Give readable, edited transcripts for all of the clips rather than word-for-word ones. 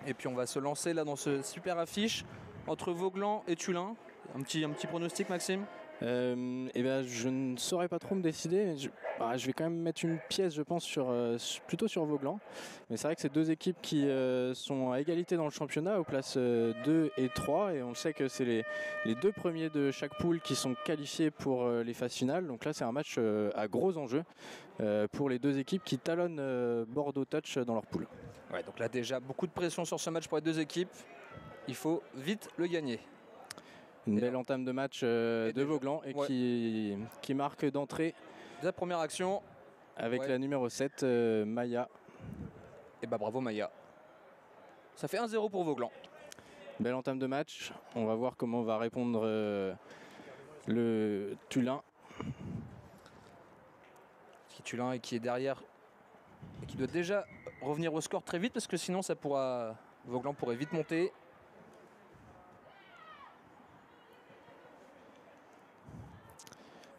Et puis on va se lancer là dans ce super affiche entre Vaugeland et Tullin. Un petit pronostic, Maxime? Eh ben, je ne saurais pas trop me décider. Je vais quand même mettre une pièce, je pense, plutôt sur Vaugeland. Mais c'est vrai que c'est deux équipes qui sont à égalité dans le championnat, aux places 2 et 3. Et on sait que c'est les deux premiers de chaque poule qui sont qualifiés pour les phases finales. Donc là, c'est un match à gros enjeux pour les deux équipes qui talonnent Bordeaux Touch dans leur poule. Ouais, donc là déjà beaucoup de pression sur ce match pour les deux équipes. Il faut vite le gagner. Une belle entame de match de Vaugeland et qui marque d'entrée la première action avec la numéro 7, Maya. Et bah bravo Maya. Ça fait 1-0 pour Vaugeland. Belle entame de match. On va voir comment va répondre le Tullin. Tullin et qui est derrière et qui doit déjà revenir au score très vite parce que sinon Vaugeland pourrait vite monter.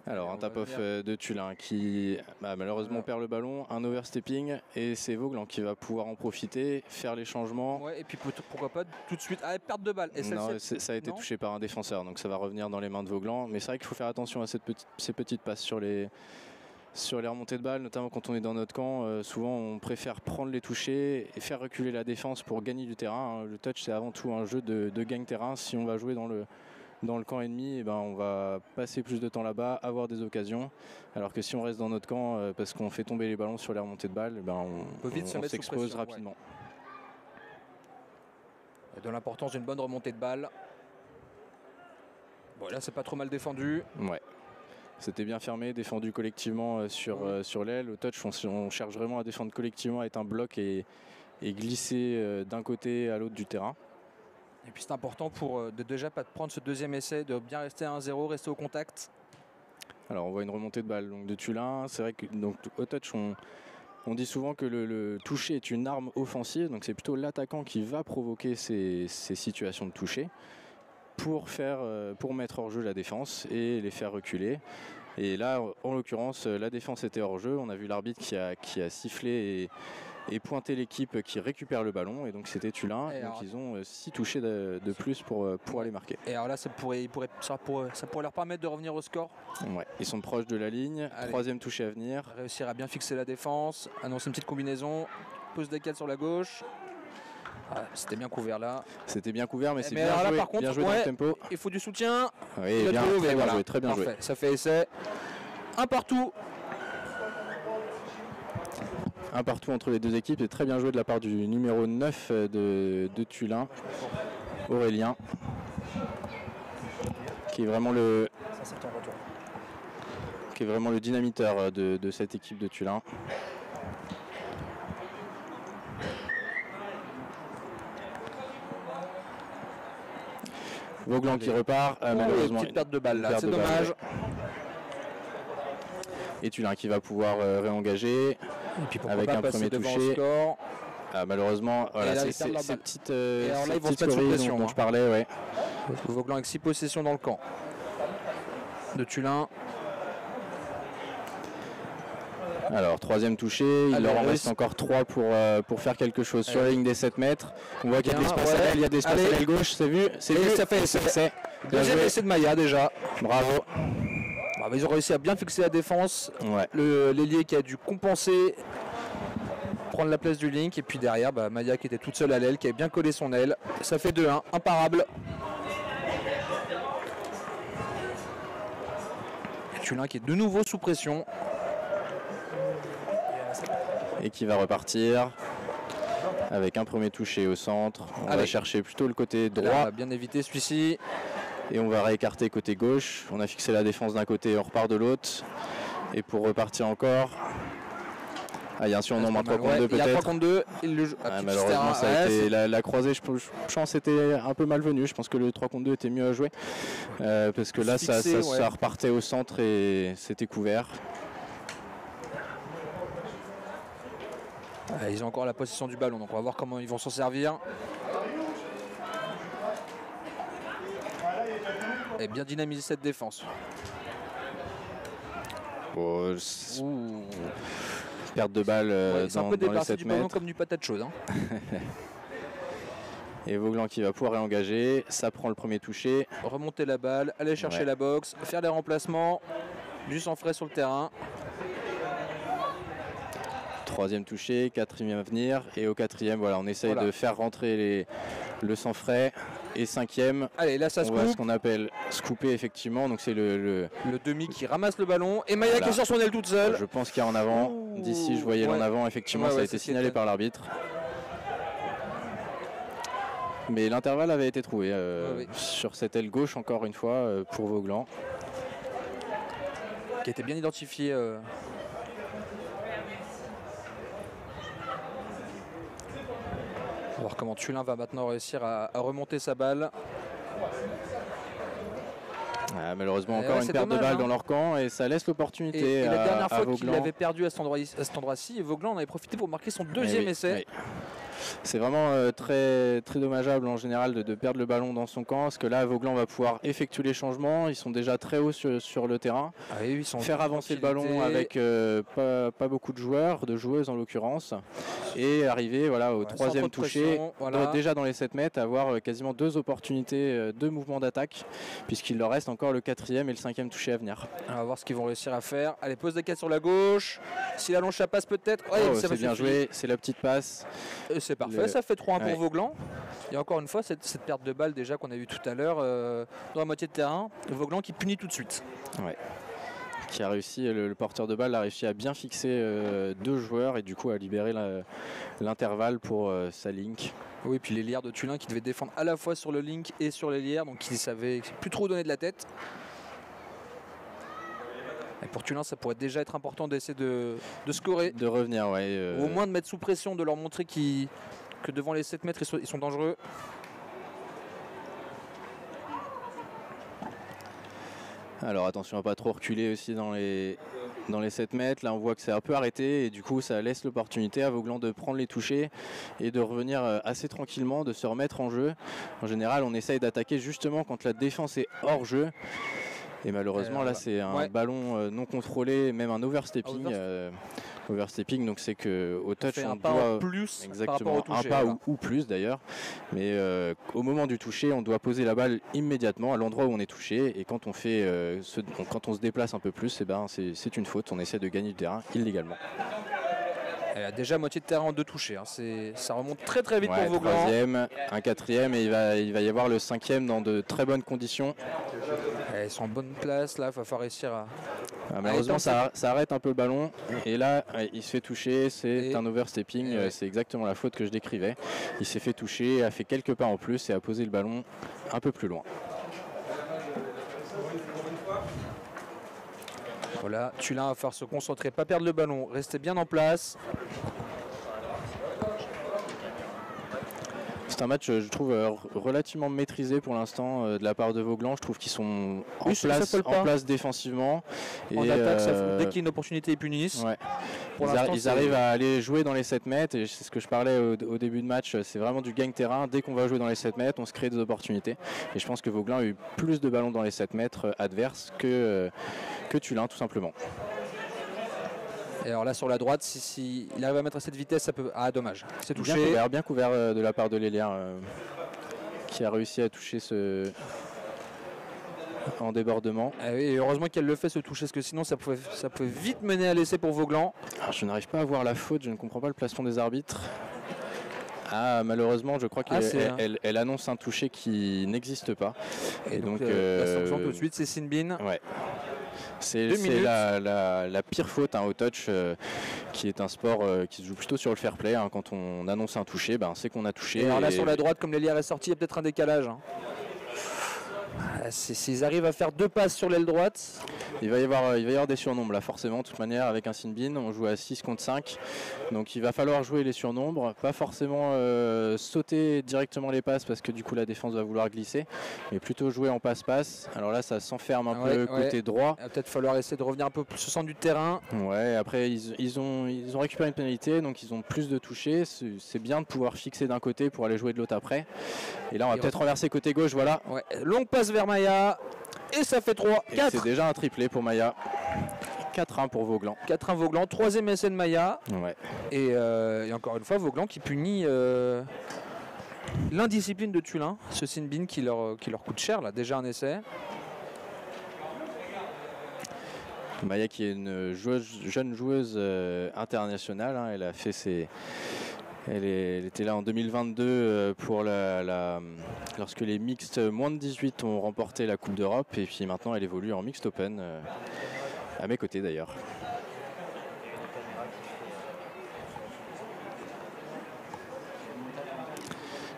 Alors un tap-off de Tullin qui malheureusement perd le ballon, un overstepping et c'est Vaugeland qui va pouvoir en profiter, faire les changements. Ouais, et puis pourquoi pas tout de suite perte de balle. Et non, ça a été touché par un défenseur, donc ça va revenir dans les mains de Vaugeland. Mais c'est vrai qu'il faut faire attention à ces petites passes sur les remontées de balles, notamment quand on est dans notre camp. Souvent on préfère prendre les touchés et faire reculer la défense pour gagner du terrain. Le touch c'est avant tout un jeu de gagne terrain. Si on va jouer dans le camp ennemi, on va passer plus de temps là-bas, avoir des occasions. Alors que si on reste dans notre camp parce qu'on fait tomber les ballons sur les remontées de balles, on s'expose rapidement. Ouais. De l'importance d'une bonne remontée de balle. Bon, là c'est pas trop mal défendu. Ouais. C'était bien fermé, défendu collectivement sur l'aile. Au touch, on cherche vraiment à défendre collectivement, à être un bloc et glisser d'un côté à l'autre du terrain. Et puis c'est important de déjà pas prendre ce deuxième essai, de bien rester à 1-0, rester au contact. Alors on voit une remontée de balle donc, de Tullin. C'est vrai que au touch, on dit souvent que le toucher est une arme offensive. Donc c'est plutôt l'attaquant qui va provoquer ces situations de toucher pour mettre hors jeu la défense et les faire reculer. Et là, en l'occurrence, la défense était hors jeu. On a vu l'arbitre qui a sifflé et pointé l'équipe qui récupère le ballon. Et donc c'était Tullin. Donc ils ont 6 touchés de plus pour aller marquer. Et alors là, ça pourrait leur permettre de revenir au score. Ouais, ils sont proches de la ligne. Allez. Troisième touché à venir. Réussir à bien fixer la défense. Annoncer une petite combinaison. Pose décale sur la gauche. C'était bien couvert là. C'était bien couvert, mais c'est bien joué, par contre, bien joué dans le tempo. Il faut du soutien. Oui, très bien joué. Ça fait essai. Un partout. Un partout entre les deux équipes et très bien joué de la part du numéro 9 de Tullin, Aurélien, qui est vraiment le dynamiteur de cette équipe de Tullin. Vaugeland qui repart, malheureusement. Petite perte de balle là, c'est dommage. Et Tullin qui va pouvoir réengager avec un premier touché. Malheureusement, voilà, c'est ces petites scories dont je parlais. Ouais. Vaugeland avec 6 possessions dans le camp de Tullin. Alors, troisième touché, il leur en reste encore 3 pour faire quelque chose sur la ligne des 7 mètres. On voit qu'il y a de l'espace à l'aile, il y a de l'espace à l'aile gauche, c'est vu. Ça fait essai. Deuxième essai de Maya déjà. Bravo. Ils ont réussi à bien fixer la défense. Ouais. L'ailier qui a dû compenser, prendre la place du Link. Et puis derrière, Maya qui était toute seule à l'aile, qui avait bien collé son aile. Ça fait 2-1, imparable. Et Tullin qui est de nouveau sous pression. Et qui va repartir avec un premier touché au centre. On va chercher plutôt le côté droit. On va bien éviter celui-ci. Et on va réécarter côté gauche. On a fixé la défense d'un côté et on repart de l'autre. Et pour repartir encore. Il y a un surnom à 3 contre 2 peut-être. Il y a 3 contre 2. Malheureusement, ça a été la croisée. Je pense était un peu malvenue. Je pense que le 3 contre 2 était mieux à jouer. Parce que là, ça repartait au centre et c'était couvert. Ils ont encore la possession du ballon, donc on va voir comment ils vont s'en servir. Et bien dynamiser cette défense. Perte de balle c'est un peu dans les 7 du mètres. ballon comme du patate chaude. Et Vauglan qui va pouvoir réengager, ça prend le premier toucher. Remonter la balle, aller chercher la boxe, faire les remplacements, du sang frais sur le terrain. Troisième touché, quatrième à venir. Et au quatrième, voilà, on essaye de faire rentrer le sang frais. Et cinquième, allez, là ça on voit ce qu'on appelle scooper effectivement. Donc c'est le demi qui ramasse le ballon. Et Maya qui est sur son aile toute seule. Je pense qu'il y a en avant. D'ici, je voyais l'en avant. Effectivement, ça a été signalé par l'arbitre. Mais l'intervalle avait été trouvé sur cette aile gauche, encore une fois, pour Vauglan. Qui était bien identifié. On va voir comment Tullin va maintenant réussir à remonter sa balle. Malheureusement, encore une perte de balle dans leur camp et ça laisse l'opportunité à Vauglan. Et la dernière fois qu'il avait perdu à cet endroit-ci, Vauglan en avait profité pour marquer son deuxième essai. Oui. C'est vraiment très, très dommageable en général de perdre le ballon dans son camp, parce que là Vauglan va pouvoir effectuer les changements, ils sont déjà très hauts sur le terrain, faire avancer le ballon avec pas beaucoup de joueurs, de joueuses en l'occurrence, et arriver au troisième toucher, déjà dans les 7 mètres, avoir quasiment 2 opportunités, 2 mouvements d'attaque, puisqu'il leur reste encore le 4e et le 5e toucher à venir. On va voir ce qu'ils vont réussir à faire. Allez, pose des 4 sur la gauche, si la longe ça passe peut-être. C'est bien joué, c'est la petite passe. C'est parfait, ça fait 3-1 pour Vauglan. Et encore une fois, cette perte de balle déjà qu'on a vu tout à l'heure dans la moitié de terrain, Vauglan qui punit tout de suite. Ouais. Qui a réussi, le porteur de balle a réussi à bien fixer 2 joueurs et du coup à libérer l'intervalle pour sa link. Oui, puis l'ailière de Tullin qui devait défendre à la fois sur le link et sur l'ailière, donc il savait plus trop donner de la tête. Et pour Tullin, ça pourrait déjà être important d'essayer de scorer. De revenir, ouais. Ou au moins de mettre sous pression, de leur montrer que devant les 7 mètres, ils sont dangereux. Alors attention à pas trop reculer aussi dans les 7 mètres. Là on voit que c'est un peu arrêté et du coup ça laisse l'opportunité à Vauglan de prendre les touchés et de revenir assez tranquillement, de se remettre en jeu. En général on essaye d'attaquer justement quand la défense est hors jeu. Et malheureusement là c'est un ballon non contrôlé, même un overstepping. Overstepping, donc c'est que au touch on doit plus exactement un pas ou plus d'ailleurs, mais au moment du toucher on doit poser la balle immédiatement à l'endroit où on est touché, et quand on fait quand on se déplace un peu plus, c'est une faute, on essaie de gagner du terrain illégalement. Elle a déjà moitié de terrain en 2 touchés, ça remonte très très vite pour Vauglan. Troisième, un quatrième et il va y avoir le 5e dans de très bonnes conditions. Ils sont en bonne place, là il va falloir réussir à... malheureusement ça arrête un peu le ballon et là il se fait toucher, c'est un overstepping, c'est exactement la faute que je décrivais. Il s'est fait toucher, a fait quelques pas en plus et a posé le ballon un peu plus loin. Voilà, Tullin va falloir se concentrer, pas perdre le ballon, rester bien en place. C'est un match, je trouve, relativement maîtrisé pour l'instant de la part de Vauglan. Je trouve qu'ils sont en place défensivement. En attaque, dès qu'il y a une opportunité, ils punissent. Ouais. Ils arrivent à aller jouer dans les 7 mètres. Et c'est ce que je parlais au début de match. C'est vraiment du gagne-terrain. Dès qu'on va jouer dans les 7 mètres, on se crée des opportunités. Et je pense que Vauglan a eu plus de ballons dans les 7 mètres adverses que Tullin, tout simplement. Et alors là sur la droite, si il arrive à mettre à cette vitesse, ça peut... Ah dommage, c'est touché. Bien couvert de la part de l'ailière qui a réussi à toucher en débordement. Ah oui, et heureusement qu'elle le fait, se toucher, parce que sinon ça pouvait vite mener à l'essai pour Vauglan. Alors, je n'arrive pas à voir la faute, je ne comprends pas le placement des arbitres. Malheureusement, je crois qu'elle annonce un toucher qui n'existe pas. Et donc la sanction tout de suite, c'est Sinbin. Ouais. C'est la pire faute au touch, qui est un sport qui se joue plutôt sur le fair play. Quand on annonce un toucher, c'est qu'on a touché. Et alors là sur la droite, comme l'ailière est sortie, il y a peut-être un décalage. S'ils arrivent à faire 2 passes sur l'aile droite, il va y avoir des surnombres là forcément. De toute manière, avec un Sinbin, on joue à 6 contre 5, donc il va falloir jouer les surnombres, pas forcément sauter directement les passes parce que du coup la défense va vouloir glisser, mais plutôt jouer en passe-passe. Alors là ça s'enferme un peu côté droit. Il va peut-être falloir essayer de revenir un peu plus au centre du terrain. Ouais, après ils ont récupéré une pénalité, donc ils ont plus de toucher. C'est bien de pouvoir fixer d'un côté pour aller jouer de l'autre après. Et là on va peut-être renverser côté gauche, voilà. Ouais. Longue passe vers Maya. Et ça fait 3, 4. C'est déjà un triplé pour Maya. 4-1 pour Vauglan. 4-1 Vauglan, 3e essai de Maya. Ouais. Et encore une fois, Vauglan qui punit l'indiscipline de Tullin, ce sin-bin qui leur coûte cher, là, déjà un essai. Maya qui est une jeune joueuse internationale, hein, elle a fait elle était là en 2022 pour lorsque les mixtes moins de 18 ont remporté la Coupe d'Europe, et puis maintenant elle évolue en Mixed Open, à mes côtés d'ailleurs.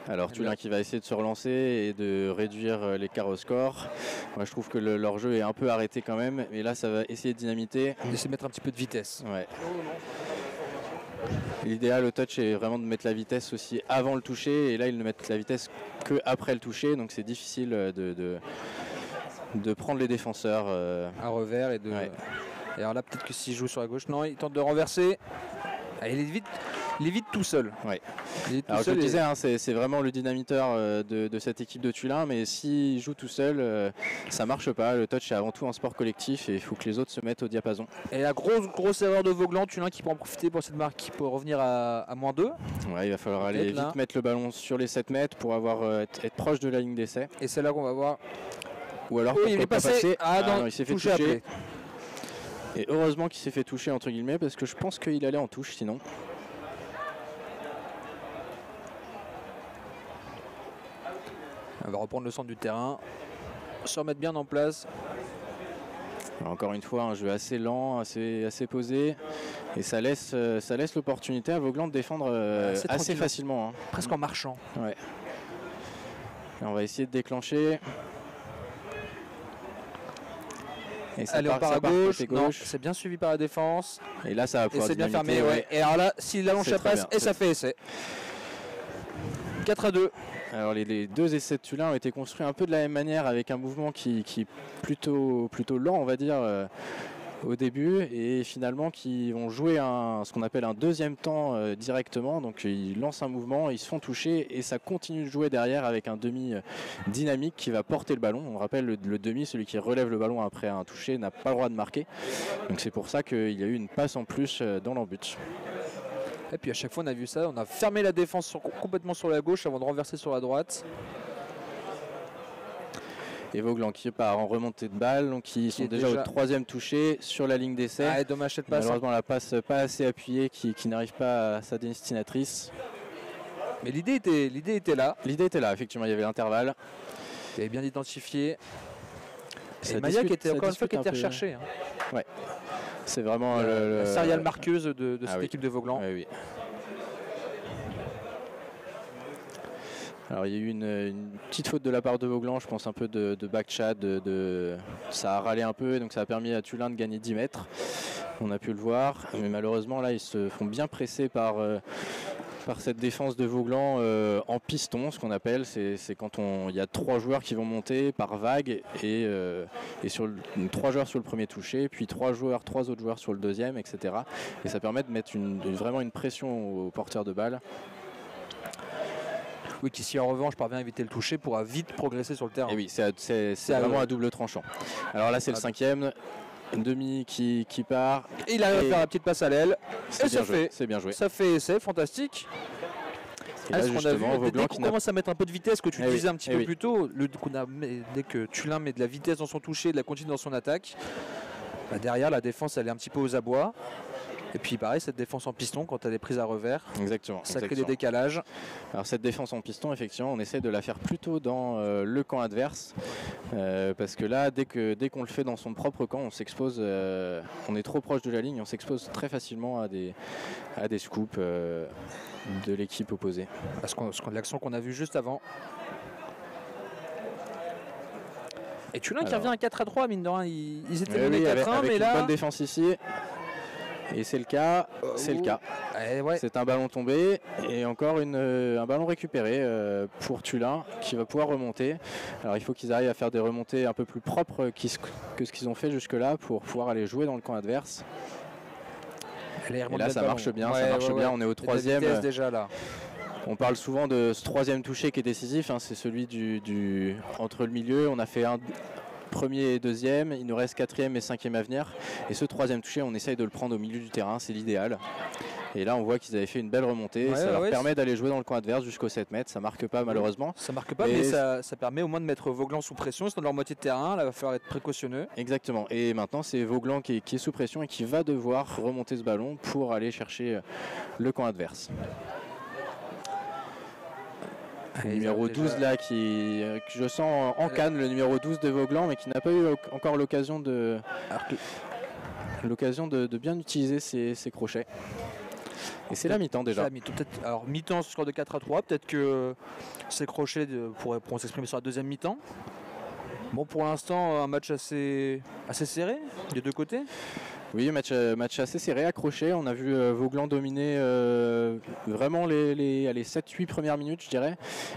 Alors Tullin qui va essayer de se relancer et de réduire l'écart au score. Moi je trouve que leur jeu est un peu arrêté quand même, mais là ça va essayer de dynamiter. Essayer de mettre un petit peu de vitesse. Ouais. L'idéal au touch est vraiment de mettre la vitesse aussi avant le toucher, et là ils ne mettent la vitesse que après le toucher, donc c'est difficile de prendre les défenseurs. À revers et de. Ouais. Et alors là peut-être que s'il joue sur la gauche, non, il tente de renverser. Ah, il est vite tout seul. Ouais. Il est tout Alors seul, je le disais, hein, c'est vraiment le dynamiteur de cette équipe de Tullin, mais s'il joue tout seul, ça marche pas. Le touch est avant tout un sport collectif et il faut que les autres se mettent au diapason. Et la grosse erreur de Vauglan, Tullin qui peut en profiter pour cette marque, qui peut revenir à -2. Ouais, il va falloir aller vite mettre le ballon sur les 7 mètres pour être proche de la ligne d'essai. Et c'est là qu'on va voir. Ou alors il est passé. Non, il s'est fait toucher. Après. Et heureusement qu'il s'est fait toucher entre guillemets, parce que je pense qu'il allait en touche sinon. On va reprendre le centre du terrain, se remettre bien en place. Alors encore une fois, un jeu assez lent, assez posé, et ça laisse l'opportunité à Vauglan de défendre assez facilement. Hein. Presque en marchant. Ouais. Et on va essayer de déclencher. Et ça allez, on part à gauche. gauche. Non, c'est bien suivi par la défense. Et là, ça va pouvoir c'est bien fermé. ouais. Et alors là, s'il allonge sa passe, et ça fait essai. 4-2. Alors les deux essais de Tullin ont été construits un peu de la même manière, avec un mouvement qui est plutôt lent, on va dire, au début, et finalement qui vont jouer ce qu'on appelle un deuxième temps directement. Donc ils lancent un mouvement, ils se font toucher et ça continue de jouer derrière avec un demi dynamique qui va porter le ballon. On rappelle le demi, celui qui relève le ballon après un toucher, n'a pas le droit de marquer. Donc c'est pour ça qu'il y a eu une passe en plus dans leur but. Et puis à chaque fois on a vu ça, on a fermé la défense complètement sur la gauche avant de renverser sur la droite. Et Vauglan qui part en remontée de balle, donc ils sont déjà au troisième touché sur la ligne d'essai. Ah, dommage cette passe. Malheureusement la passe pas assez appuyée qui n'arrive pas à sa destinatrice. Mais l'idée était là. L'idée était là, effectivement, il y avait l'intervalle. Il avait bien identifié. Et Maya qui était encore une fois qui était recherché. Hein. Ouais. C'est vraiment la serial marqueuse de cette équipe de Vauglan. Oui. Alors il y a eu une petite faute de la part de Vauglan, je pense un peu de back-chat, ça a râlé un peu, donc ça a permis à Tullin de gagner 10 mètres. On a pu le voir, mais malheureusement là ils se font bien presser par cette défense de Vauglan en piston, ce qu'on appelle, c'est quand il y a 3 joueurs qui vont monter par vague et 3 joueurs sur le premier touché, puis 3 autres joueurs sur le deuxième, etc. Et ça permet de mettre vraiment une pression au porteur de balle. Oui, qui si en revanche parvient à éviter le toucher pourra vite progresser sur le terrain. Et oui, c'est vraiment à double tranchant. Alors là c'est le 5e. Demi qui part. Et il arrive à faire la petite passe à l'aile. Et ça fait. C'est bien joué. Ça fait essai, fantastique. Et là, justement, dès qu'on commence à mettre un peu de vitesse, que tu disais un petit peu plus tôt, dès que Tullin met de la vitesse dans son toucher, de la continue dans son attaque, bah derrière la défense elle est un petit peu aux abois. Et puis pareil, cette défense en piston quand elle est prise à revers, exactement, ça crée des décalages. Alors cette défense en piston, effectivement, on essaie de la faire plutôt dans le camp adverse, parce que là, dès qu'on le fait dans son propre camp, on s'expose, on est trop proche de la ligne, on s'expose très facilement à des scoops de l'équipe opposée. Parce que l'action qu'on a vue juste avant. Et Tullin qui revient à 4-3, mine de rien, ils étaient menés 4-1, mais une là... bonne défense ici. Et c'est le cas, Ouais. C'est un ballon tombé et encore un ballon récupéré pour Tullin qui va pouvoir remonter. Alors il faut qu'ils arrivent à faire des remontées un peu plus propres que ce qu'ils ont fait jusque-là pour pouvoir aller jouer dans le camp adverse. Et là ça marche bien, on est au 3e. Déjà là. On parle souvent de ce 3e touché qui est décisif, hein, c'est celui entre le milieu. On a fait un premier et deuxième, il nous reste 4e et 5e à venir. Et ce 3e touché, on essaye de le prendre au milieu du terrain, c'est l'idéal. Et là on voit qu'ils avaient fait une belle remontée, ça leur permet d'aller jouer dans le coin adverse jusqu'au 7 mètres, ça marque pas malheureusement. Ça marque pas, mais ça permet au moins de mettre Vauglan sous pression, ils sont dans leur moitié de terrain, là il va falloir être précautionneux. Exactement, et maintenant c'est Vauglan qui est sous pression et qui va devoir remonter ce ballon pour aller chercher le camp adverse. Le numéro 12 là qui je sens en canne, le numéro 12 de Vauglan, mais qui n'a pas eu encore l'occasion de bien utiliser ses crochets. Et c'est la mi-temps déjà. Alors mi-temps sur score de 4-3, peut-être que ces crochets pourront s'exprimer sur la deuxième mi-temps. Bon, pour l'instant un match assez serré des deux côtés. Oui, match assez serré, accroché. On a vu Vauglan dominer vraiment les 7-8 premières minutes, je dirais.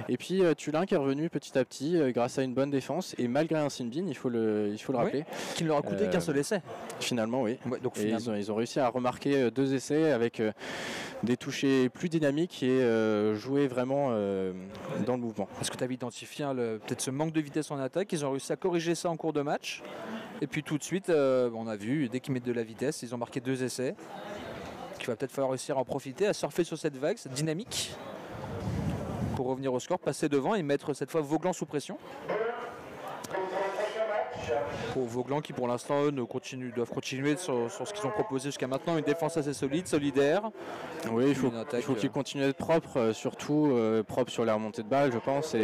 Et puis Tullin qui est revenu petit à petit grâce à une bonne défense et malgré un sin-bin, il faut le rappeler. Qui ne leur a coûté qu'un seul essai. Finalement, oui. Ouais, donc, ils ont réussi à remarquer 2 essais avec des touchés plus dynamiques et jouer vraiment dans le mouvement. Est-ce que tu avais identifié peut-être ce manque de vitesse en attaque? Ils ont réussi à corriger ça en cours de match. Et puis tout de suite, on a vu, dès qu'ils mettent de la vitesse, ils ont marqué 2 essais. Il va peut-être falloir réussir à en profiter, à surfer sur cette vague, cette dynamique, pour revenir au score, passer devant et mettre cette fois Vauglan sous pression. Pour Vauglan qui pour l'instant doivent continuer sur ce qu'ils ont proposé jusqu'à maintenant, une défense assez solide, solidaire. Oui, il faut qu'ils continuent d'être propres, surtout propres sur la remontée de balle, je pense.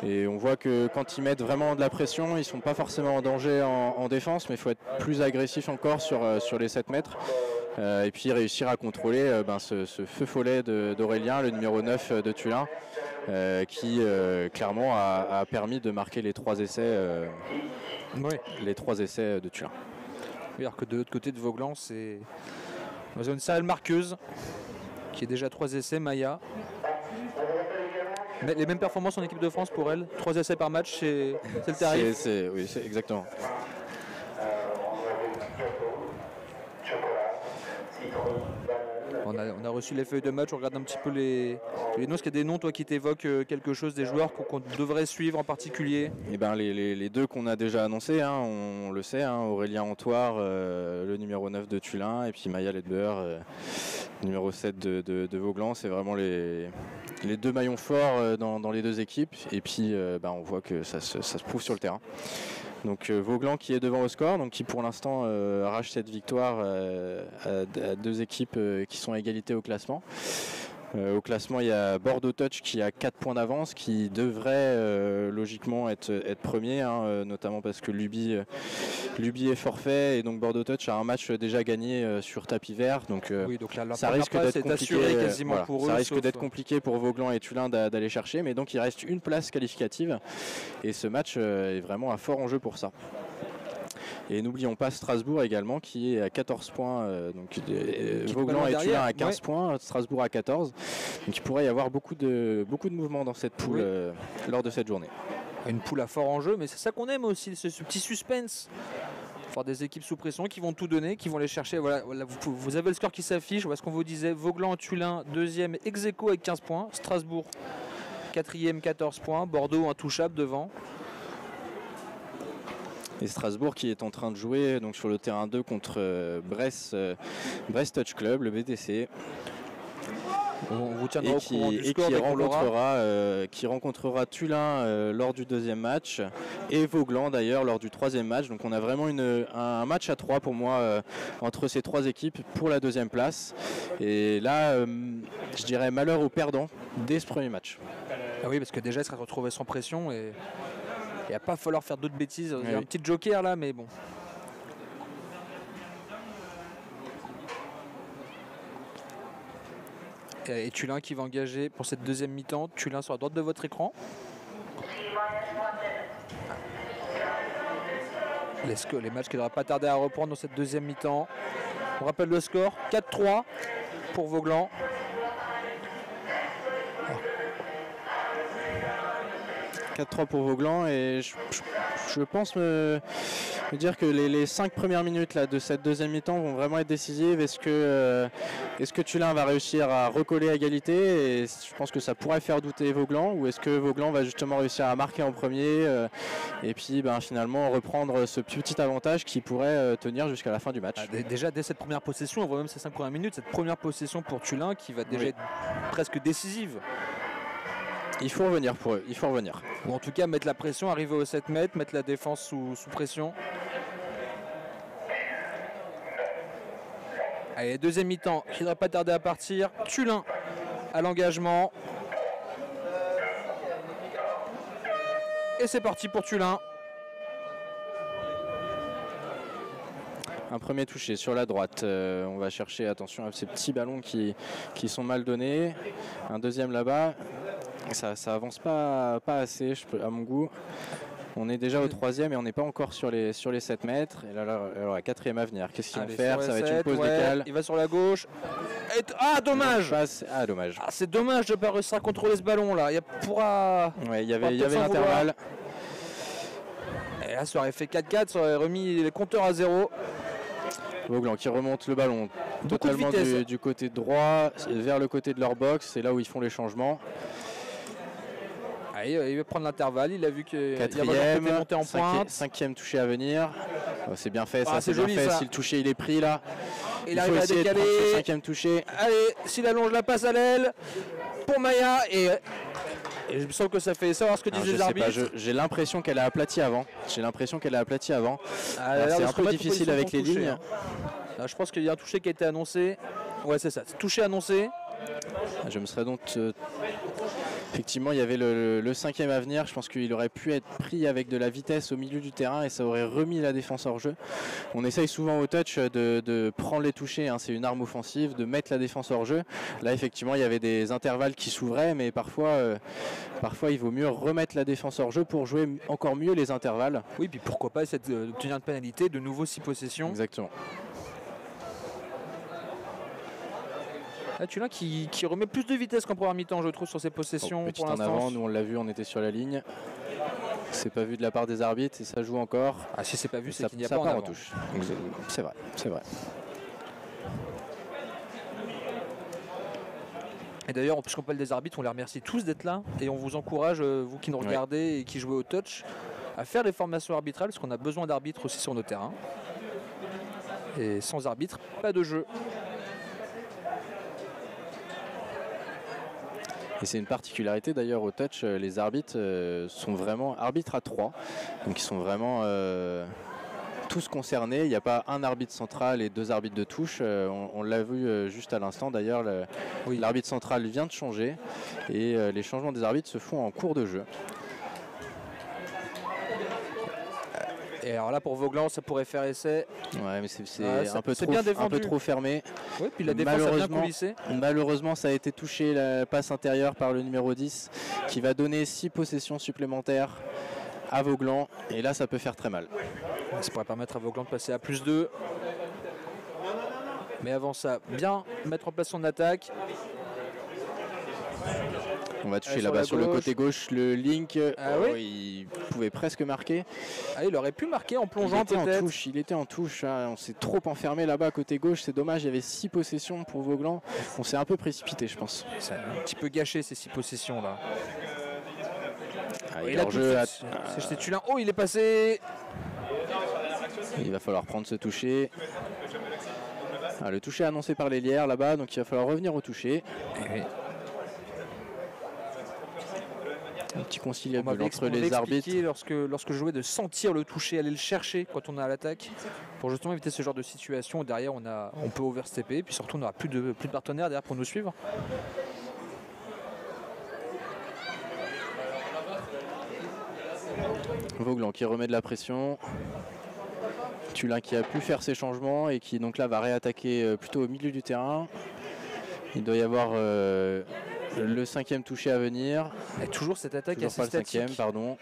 Et on voit que quand ils mettent vraiment de la pression, ils ne sont pas forcément en danger en défense, mais il faut être plus agressif encore sur les 7 mètres. Et puis réussir à contrôler ce feu follet d'Aurélien, le numéro 9 de Tullin, qui clairement a permis de marquer les 3 essais, les 3 essais de Tullin. Alors que de l'autre côté de Vauglan, c'est une Sarelle marqueuse qui est déjà 3 essais, Maya. Les mêmes performances en équipe de France pour elle, 3 essais par match, c'est le tarif. Oui, c'est exactement. On a reçu les feuilles de match, on regarde un petit peu les noms. Est-ce qu'il y a des noms toi, qui t'évoquent quelque chose, des joueurs qu'on devrait suivre en particulier? Les deux qu'on a déjà annoncés, on le sait, Aurélien Antoire, le numéro 9 de Tullin, et puis Maya Ledber, numéro 7 de Vauglan. C'est vraiment les 2 maillons forts dans les 2 équipes. Et puis on voit que ça se prouve sur le terrain. Donc Vauglan qui est devant au score, donc qui pour l'instant arrache cette victoire à 2 équipes qui sont à égalité au classement. Au classement, il y a Bordeaux Touch qui a 4 points d'avance, qui devrait logiquement être premier, notamment parce que Luby est forfait et donc Bordeaux Touch a un match déjà gagné sur tapis vert. Donc, ça risque d'être compliqué, ça risque d'être compliqué pour Vauglan et Tullin d'aller chercher, mais donc il reste une place qualificative et ce match est vraiment un fort enjeu pour ça. Et n'oublions pas Strasbourg également qui est à 14 points, Vauglan et Tullin à 15 points, Strasbourg à 14. Donc il pourrait y avoir beaucoup de mouvements dans cette poule lors de cette journée. Une poule à fort enjeu, mais c'est ça qu'on aime aussi, ce petit suspense. Voir des équipes sous pression qui vont tout donner, qui vont les chercher. Voilà, vous avez le score qui s'affiche, voilà ce qu'on vous disait. Vauglan, Tullin, 2e ex-aequo avec 15 points. Strasbourg, 4e, 14 points. Bordeaux, intouchable devant. Et Strasbourg qui est en train de jouer donc sur le terrain 2 contre Brest Touch Club, le BTC. On vous tiendra au courant du score qui rencontrera Tullin lors du 2e match et Vauglan d'ailleurs lors du 3e match. Donc on a vraiment un match à 3 pour moi entre ces 3 équipes pour la 2e place. Et là, je dirais malheur aux perdants dès ce premier match. Ah oui, parce que déjà il sera retrouvé sans pression et il va pas falloir faire d'autres bêtises. Il y a un petit joker là, mais bon. Et Tullin qui va engager pour cette 2e mi-temps. Tullin sur la droite de votre écran. Les matchs qui ne devraient pas tarder à reprendre dans cette 2e mi-temps. On rappelle le score, 4-3 pour Vauglan. 4-3 pour Vauglan et je pense Je veux dire que les 5 premières minutes là, de cette deuxième mi-temps vont vraiment être décisives. Est-ce que Tullin va réussir à recoller à égalité, et je pense que ça pourrait faire douter Vauglan, ou est-ce que Vauglan va justement réussir à marquer en premier et puis finalement reprendre ce petit avantage qui pourrait tenir jusqu'à la fin du match. Déjà dès cette première possession, on voit même ces 5 premières minutes, cette première possession pour Tullin qui va déjà être presque décisive. Il faut revenir pour eux, il faut revenir. Ou en tout cas mettre la pression, arriver au 7 mètres, mettre la défense sous pression. Allez, deuxième mi-temps, qui ne devrait pas tarder à partir. Tullin à l'engagement. Et c'est parti pour Tullin. Un premier touché sur la droite, on va chercher, attention à ces petits ballons qui sont mal donnés. Un deuxième là-bas, ça avance pas assez à mon goût. On est déjà au troisième et on n'est pas encore sur les 7 mètres. Et là, alors la quatrième à venir, qu'est-ce qu'ils vont faire? Ça va être une pause décale. Il va sur la gauche. Ah, dommage! Dommage. Ah, c'est dommage de ne pas réussir à contrôler ce ballon là. Il y avait l'intervalle. Et là, ça aurait fait 4-4, ça aurait remis les compteurs à 0. Vauglan qui remonte le ballon totalement du côté droit vers le côté de leur box. C'est là où ils font les changements. Allez, il va prendre l'intervalle. Il a vu qu'il y avait monté en pointe. Cinquième touché à venir. Oh, c'est bien fait, ça c'est joli, bien fait. Ça. Si le touché il est pris là, il arrive à décaler. Cinquième touché. Allez, s'il allonge la passe à l'aile pour Maya et je me sens que ça fait savoir ce que disent les arbitres. J'ai l'impression qu'elle a aplati avant. C'est un peu difficile avec les lignes. Là, je pense qu'il y a un touché qui a été annoncé. Ouais, c'est ça. Touché annoncé. Je me serais donc... Effectivement, il y avait le cinquième à venir. Je pense qu'il aurait pu être pris avec de la vitesse au milieu du terrain et ça aurait remis la défense hors jeu. On essaye souvent au touch de prendre les touchés, c'est une arme offensive, de mettre la défense hors jeu. Là, effectivement, il y avait des intervalles qui s'ouvraient, mais parfois il vaut mieux remettre la défense hors jeu pour jouer encore mieux les intervalles. Oui, puis pourquoi pas obtenir une pénalité, de nouveau 6 possessions. Exactement. Là, Tullin qui remet plus de vitesse qu'en première mi-temps, je trouve, sur ses possessions. Petit en avant, nous on l'a vu, on était sur la ligne. C'est pas vu de la part des arbitres et ça joue encore. Ah, si c'est pas vu, c'est qu'il n'y a pas en touche. C'est vrai. Et d'ailleurs, puisqu'on parle des arbitres, on les remercie tous d'être là et on vous encourage, vous qui nous regardez et qui jouez au touch, à faire les formations arbitrales parce qu'on a besoin d'arbitres aussi sur nos terrains. Et sans arbitre, pas de jeu. Et c'est une particularité d'ailleurs au touch, les arbitres sont vraiment arbitres à 3, donc ils sont vraiment tous concernés. Il n'y a pas un arbitre central et 2 arbitres de touche. On l'a vu juste à l'instant d'ailleurs, l'arbitre central vient de changer et les changements des arbitres se font en cours de jeu. Et alors là pour Vauglan ça pourrait faire essai. Ouais, mais c'est un peu trop fermé. Oui, puis la défense a bien coulissé. Malheureusement ça a été touché, la passe intérieure par le numéro 10 qui va donner 6 possessions supplémentaires à Vauglan et là ça peut faire très mal. Ça pourrait permettre à Vauglan de passer à +2. Mais avant ça, bien mettre en place son attaque. On va toucher là-bas sur le côté gauche, le Link, il pouvait presque marquer. Ah, il aurait pu marquer en plongeant peut-être. Il était en touche, on s'est trop enfermé là-bas côté gauche, c'est dommage, il y avait 6 possessions pour Vauglan. On s'est un peu précipité je pense. C'est un petit peu gâché ces 6 possessions là. Il a c'est Tullin. Oh, il est passé. Il va falloir prendre ce toucher. Le toucher annoncé par l'Hélière là-bas, donc il va falloir revenir au toucher. Un petit conciliabule entre les arbitres. Lorsque je jouais de sentir le toucher, aller le chercher quand on est à l'attaque, pour justement éviter ce genre de situation où derrière on peut overstepper, et puis surtout on n'aura plus de partenaires derrière pour nous suivre. Vauglan qui remet de la pression. Tullin qui a pu faire ses changements et qui donc là va réattaquer plutôt au milieu du terrain. Il doit y avoir le 5e touché à venir. Et toujours cette attaque assez statique. Le 5e, pardon.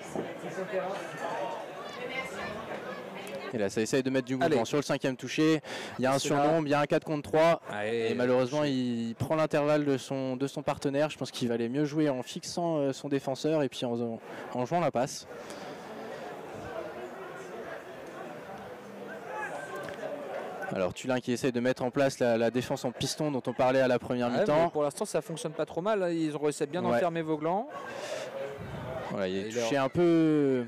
Et là ça essaye de mettre du mouvement. Sur le 5e touché. Il y a un surnombre, il y a un 4 contre 3. Et malheureusement il prend l'intervalle de son partenaire. Je pense qu'il valait mieux jouer en fixant son défenseur et puis en jouant la passe. Alors Tullin qui essaie de mettre en place la défense en piston dont on parlait à la première mi-temps. Pour l'instant ça fonctionne pas trop mal, ils ont réussi à bien enfermer Voglan. Voilà, il est touché un peu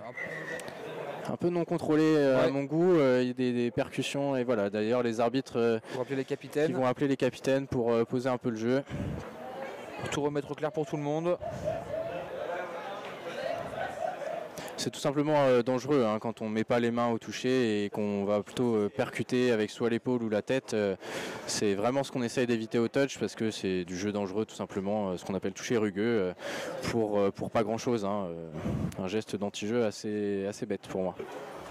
non contrôlé à mon goût, il y a des percussions et voilà, d'ailleurs les arbitres vont appeler les capitaines pour poser un peu le jeu. Pour tout remettre au clair pour tout le monde. C'est tout simplement dangereux quand on ne met pas les mains au toucher et qu'on va plutôt percuter avec soit l'épaule ou la tête. C'est vraiment ce qu'on essaye d'éviter au touch parce que c'est du jeu dangereux tout simplement, ce qu'on appelle toucher rugueux pour pas grand chose. Un geste d'anti-jeu assez bête pour moi.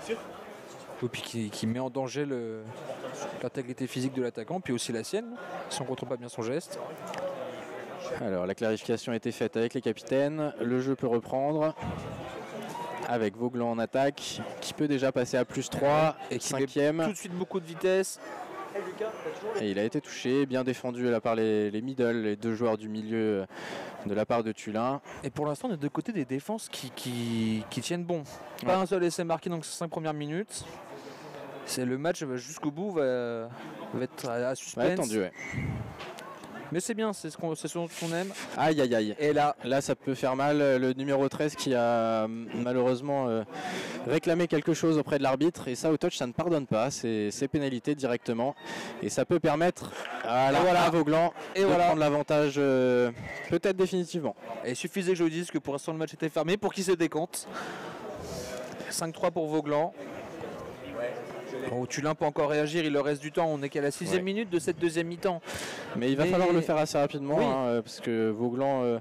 Et puis qui met en danger l'intégrité physique de l'attaquant, puis aussi la sienne, si on ne contrôle pas bien son geste. Alors la clarification a été faite avec les capitaines, le jeu peut reprendre. Avec Voglan en attaque, qui peut déjà passer à +3 et qui 5e. Tout de suite beaucoup de vitesse. Et il a été touché, bien défendu là par les middle, les deux joueurs du milieu de la part de Tullin. Et pour l'instant, on est de côté des défenses qui tiennent bon. Pas un seul essai marqué dans ces 5 premières minutes. C'est le match jusqu'au bout va être à suspense. Attendu, Mais c'est bien, c'est ce qu'on aime. Aïe aïe aïe. Et là ça peut faire mal. Le numéro 13 qui a malheureusement réclamé quelque chose auprès de l'arbitre. Et ça au touch ça ne pardonne pas. C'est pénalité directement. Et ça peut permettre à Voglan de prendre l'avantage peut-être définitivement. Et il suffisait que je vous dise que pour l'instant le match était fermé pour qu'il se décompte. 5-3 pour Voglan. Bon, Tullin peut encore réagir, il leur reste du temps, on n'est qu'à la 6e minute de cette deuxième mi-temps. Mais il va falloir le faire assez rapidement parce que Voglan,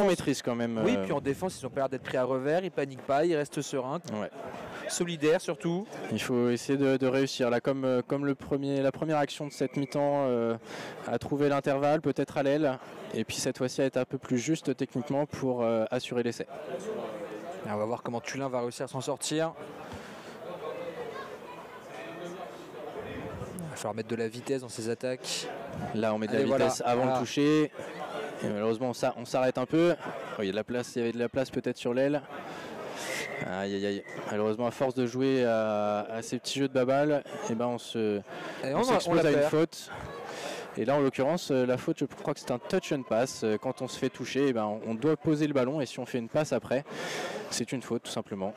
maîtrise quand même. Oui, puis en défense, ils ont pas l'air d'être pris à revers, ils paniquent pas, ils restent sereins, solidaires surtout. Il faut essayer de réussir. Là, comme la première action de cette mi-temps a trouvé l'intervalle, peut-être à l'aile, et puis cette fois-ci a été un peu plus juste techniquement pour assurer l'essai. On va voir comment Tullin va réussir à s'en sortir. Il va falloir mettre de la vitesse dans ses attaques. Là on met de la vitesse avant le toucher. Et malheureusement on s'arrête un peu. Il y avait de la place peut-être sur l'aile. Aïe aïe aïe. Malheureusement à force de jouer à ces petits jeux de baballe, on s'expose à une faute. Et là en l'occurrence la faute, je crois que c'est un touch and pass. Quand on se fait toucher, on doit poser le ballon et si on fait une passe après, c'est une faute tout simplement.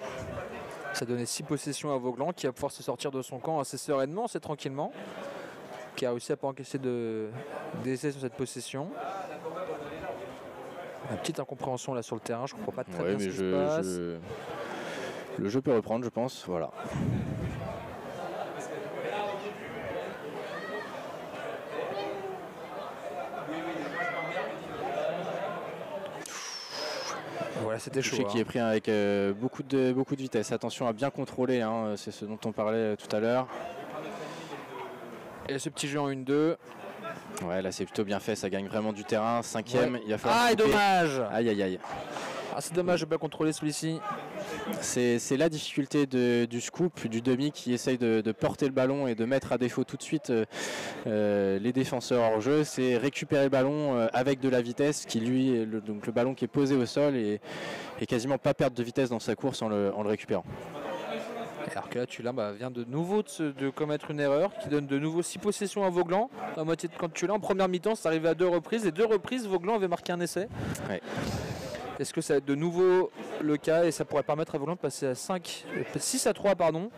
Ça donnait 6 possessions à Voglan qui va pouvoir se sortir de son camp assez sereinement, assez tranquillement. Qui a réussi à pas encaisser d'essai sur cette possession. Une petite incompréhension là sur le terrain, je comprends pas très bien ce qui se passe. Le jeu peut reprendre, je pense. Voilà. Voilà, c'était chaud. Qui est pris avec beaucoup de vitesse. Attention à bien contrôler, c'est ce dont on parlait tout à l'heure. Et ce petit jeu en 1-2. Ouais, là c'est plutôt bien fait, ça gagne vraiment du terrain. 5e, il va falloir. Ah, dommage. Aïe aïe aïe. Ah, c'est dommage de bien contrôler celui-ci. C'est la difficulté du scoop, du demi qui essaye de porter le ballon et de mettre à défaut tout de suite les défenseurs hors jeu. C'est récupérer le ballon avec de la vitesse, qui lui, donc le ballon qui est posé au sol et quasiment pas perdre de vitesse dans sa course en le récupérant. Alors que là, Tullin vient de nouveau de commettre une erreur qui donne de nouveau 6 possessions à Voglan. La moitié de camp de Tullin. En première mi-temps, c'est arrivé à 2 reprises. Et 2 reprises, Voglan avait marqué un essai. Ouais. Est-ce que ça va être de nouveau le cas et ça pourrait permettre à Voglan de passer à 6-3 pardon.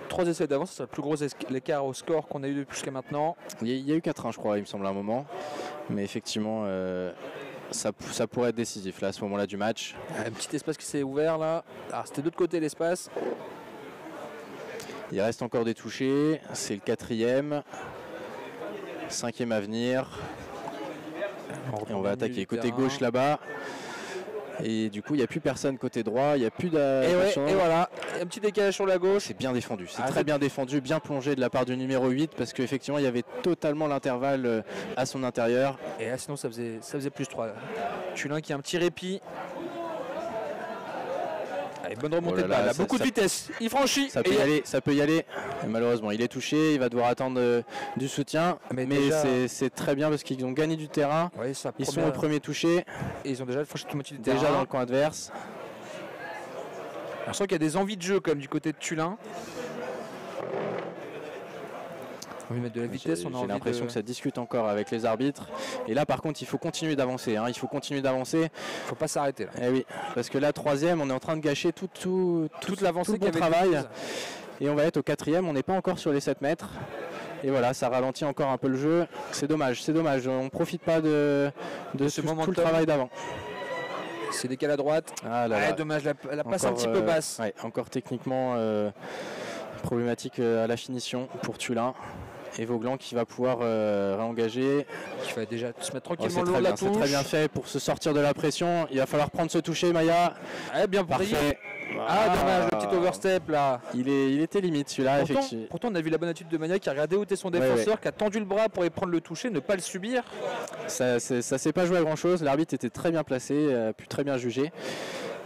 3 essais d'avance, c'est le plus gros écart au score qu'on a eu jusqu'à maintenant. Il y a eu 4-1 je crois, il me semble à un moment. Mais effectivement, ça pourrait être décisif là, à ce moment-là du match. Un petit espace qui s'est ouvert là. Alors c'était de l'autre côté l'espace. Il reste encore des touchés, c'est le 4e. 5e à venir. Et on va attaquer côté gauche là-bas. Et du coup, il n'y a plus personne côté droit, il n'y a plus d'attention. Et voilà, un petit décalage sur la gauche. C'est bien défendu, c'est très bien défendu, bien plongé de la part du numéro 8 parce qu'effectivement, il y avait totalement l'intervalle à son intérieur. Et là, sinon, ça faisait plus 3. Tullin qui a un petit répit. Allez, bonne remontée de balle, beaucoup de vitesse. Il franchit. Ça peut y aller. Et malheureusement, il est touché. Il va devoir attendre du soutien. Mais c'est très bien parce qu'ils ont gagné du terrain. Ouais, ils sont au premier touché. Et ils ont déjà franchi toute moitié du terrain. Déjà dans le camp adverse. On sent qu'il y a des envies de jeu quand même du côté de Tullin. On veut mettre de la vitesse, j'ai l'impression que ça discute encore avec les arbitres. Et là par contre il faut continuer d'avancer, hein. Il faut continuer d'avancer. Il ne faut pas s'arrêter là. Eh oui, parce que là 3e, on est en train de gâcher toute l'avancée, tout le bon travail. Et on va être au 4e, on n'est pas encore sur les 7 mètres. Et voilà, ça ralentit encore un peu le jeu. C'est dommage, on ne profite pas de ce moment tout le travail d'avant. C'est décalé à droite. Ah là là. Dommage, la passe un petit peu basse. Ouais, encore techniquement problématique à la finition pour Tullin. Et Vauglan qui va pouvoir réengager. Qui va déjà se mettre tranquillement le long de la touche. C'est très bien fait pour se sortir de la pression. Il va falloir prendre ce toucher, Maya. Bien parfait. Ah dommage, le petit overstep là. Il était limite celui-là, effectivement. Pourtant on a vu la bonne attitude de Maya qui a regardé où était son défenseur, qui a tendu le bras pour aller prendre le toucher, ne pas le subir. Ça s'est pas joué à grand chose, l'arbitre était très bien placé, a pu très bien juger.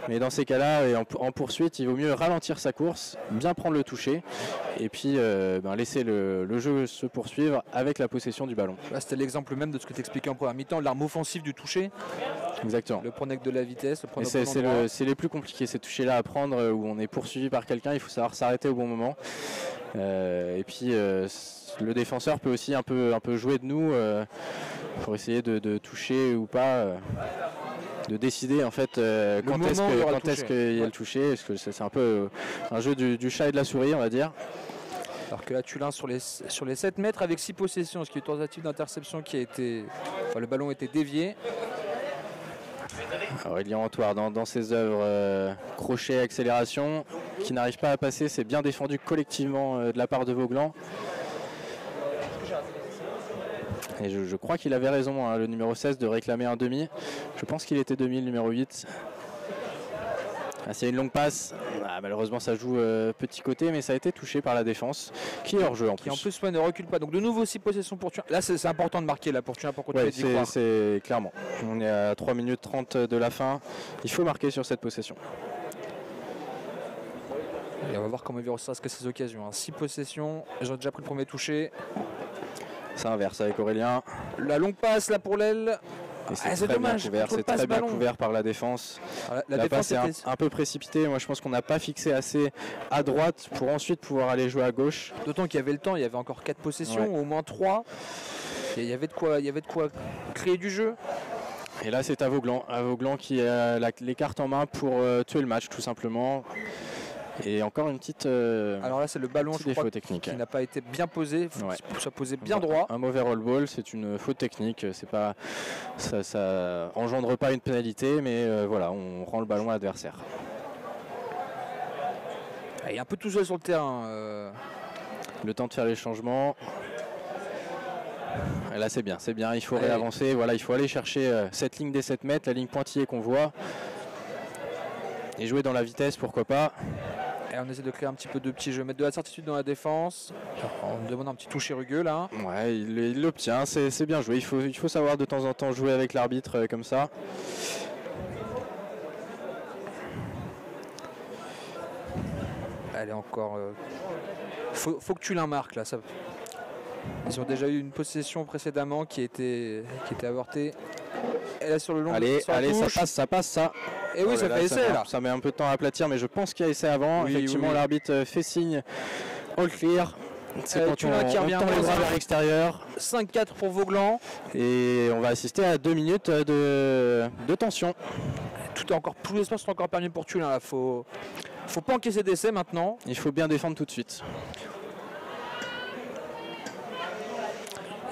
Mais dans ces cas-là, et en poursuite, il vaut mieux ralentir sa course, bien prendre le toucher, et puis laisser le jeu se poursuivre avec la possession du ballon. Là, c'était l'exemple même de ce que tu expliquais en première mi-temps, l'arme offensive du toucher. Exactement. Le prenec de la vitesse. C'est les plus compliqués, ces touchés-là à prendre où on est poursuivi par quelqu'un, il faut savoir s'arrêter au bon moment. Et puis le défenseur peut aussi un peu jouer de nous pour essayer de toucher ou pas. De décider en fait quand est-ce qu'il y a le toucher, parce que c'est un peu un jeu du chat et de la souris, on va dire. Alors que là Tullin sur les 7 mètres avec 6 possessions, ce qui est une tentative d'interception qui a été... Enfin, le ballon a été dévié. Aurélien Antoine dans ses œuvres crochet, accélération, qui n'arrive pas à passer, c'est bien défendu collectivement de la part de Vauglan. Et je crois qu'il avait raison, hein, le numéro 16, de réclamer un demi. Je pense qu'il était demi, le numéro 8. C'est une longue passe. Malheureusement, ça joue petit côté, mais ça a été touché par la défense, qui est hors jeu en plus. Qui en plus ne recule pas. Donc de nouveau 6 possessions pour Tullin. Là, c'est important de marquer là, pour Tullin pour continuer d'y croire. C'est clairement. On est à 3 minutes 30 de la fin. Il faut marquer sur cette possession. Et on va voir comment il ressort ces occasions. 6 possessions. J'ai déjà pris le premier touché. Ça inverse avec Aurélien. La longue passe là pour l'aile. C'est dommage. C'est très bien couvert par la défense. La passe est un peu précipitée. Moi je pense qu'on n'a pas fixé assez à droite pour ensuite pouvoir aller jouer à gauche. D'autant qu'il y avait le temps, il y avait encore 4 possessions, au moins 3. Il y avait de quoi créer du jeu. Et là c'est à Vauglan qui a les cartes en main pour tuer le match tout simplement. Et encore une petite. Alors là, c'est le ballon, je crois, technique, qui n'a pas été bien posé. Il faut qu'il soit posé bien droit. Un mauvais roll ball, c'est une faute technique. C'est pas, ça engendre pas une pénalité, mais voilà, on rend le ballon à l'adversaire. Il est un peu tout seul sur le terrain. Le temps de faire les changements. Et là, c'est bien. Il faut réavancer. Voilà, il faut aller chercher cette ligne des 7 mètres, la ligne pointillée qu'on voit. Et jouer dans la vitesse, pourquoi pas. Et on essaie de créer un petit peu de petits jeux, mettre de la certitude dans la défense. On demande un petit toucher rugueux là. Ouais, il l'obtient, c'est bien joué. Il faut savoir de temps en temps jouer avec l'arbitre comme ça. Allez, encore. Faut que Tullin marque là. Ça... Ils ont déjà eu une possession précédemment qui était avortée. Et là sur le long. Allez, ça passe. Et oui, ça fait essai là. Ça met un peu de temps à aplatir, mais je pense qu'il y a essai avant. Oui, effectivement, l'arbitre fait signe all clear. C'est quand Tullin qui revient les bras vers l'extérieur. 5-4 pour Vauglan. Et on va assister à 2 minutes de tension. Tous les espaces sont encore permis pour Tullin là. Faut pas encaisser d'essai maintenant. Il faut bien défendre tout de suite.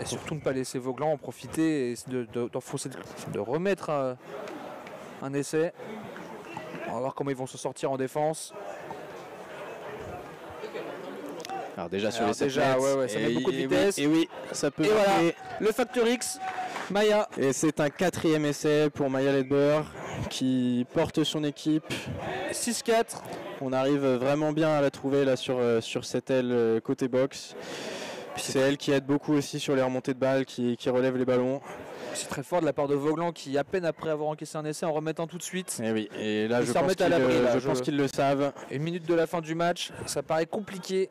Et surtout ne pas laisser Vauglan en profiter et de remettre un essai. On va voir comment ils vont se sortir en défense. Alors déjà sur les 7 mètres, ça met beaucoup de vitesse. Et oui, ça peut. Et voilà, le facteur X, Maya. Et c'est un 4e essai pour Maya Ledber qui porte son équipe. 6-4. On arrive vraiment bien à la trouver là sur cette aile côté box. C'est elle qui aide beaucoup aussi sur les remontées de balles, qui relève les ballons. C'est très fort de la part de Vauglan qui, à peine après avoir encaissé un essai, en remettant tout de suite. Et oui, et là je pense qu'ils le savent. Une minute de la fin du match, ça paraît compliqué.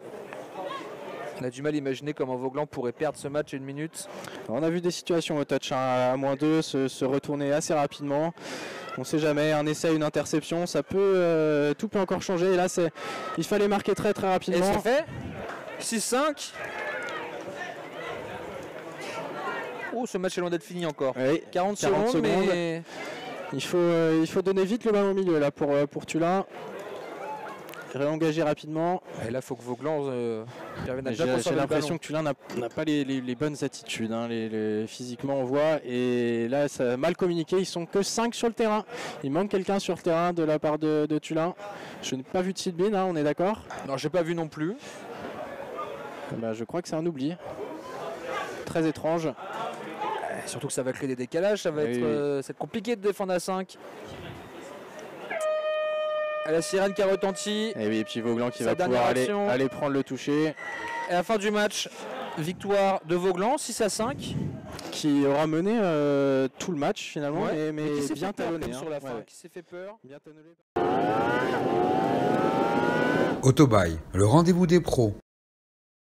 On a du mal à imaginer comment Vauglan pourrait perdre ce match à une minute. On a vu des situations au touch à -2 se retourner assez rapidement. On ne sait jamais, un essai, une interception, ça peut, tout peut encore changer. Et là, il fallait marquer très très rapidement. Et c'est fait. 6-5. Oh, ce match est loin d'être fini encore. Oui, 40 secondes, mais... Il faut donner vite le ballon au milieu là pour Tullin. Réengager rapidement. Et là, il faut que Vauglans j'ai l'impression que Tullin n'a pas les bonnes attitudes. Hein. Physiquement, on voit. Et là, ça a mal communiqué. Ils sont que 5 sur le terrain. Il manque quelqu'un sur le terrain de la part de Tullin. Je n'ai pas vu de Sidbin, hein, on est d'accord? Non, j'ai pas vu non plus. Je crois que c'est un oubli. Très étrange. Surtout que ça va créer des décalages. Ça va être compliqué de défendre à 5. À la sirène qui a retenti. Et puis Vauglans qui va pouvoir aller prendre le toucher. Et à la fin du match, victoire de Vauglans, 6-5. Qui aura mené tout le match finalement, mais bien talonné. Sur la fin, qui s'est fait peur. Bien talonné. Autobail, le rendez-vous des pros.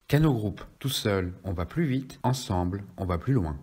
Canot Group, tout seul, on va plus vite, ensemble, on va plus loin.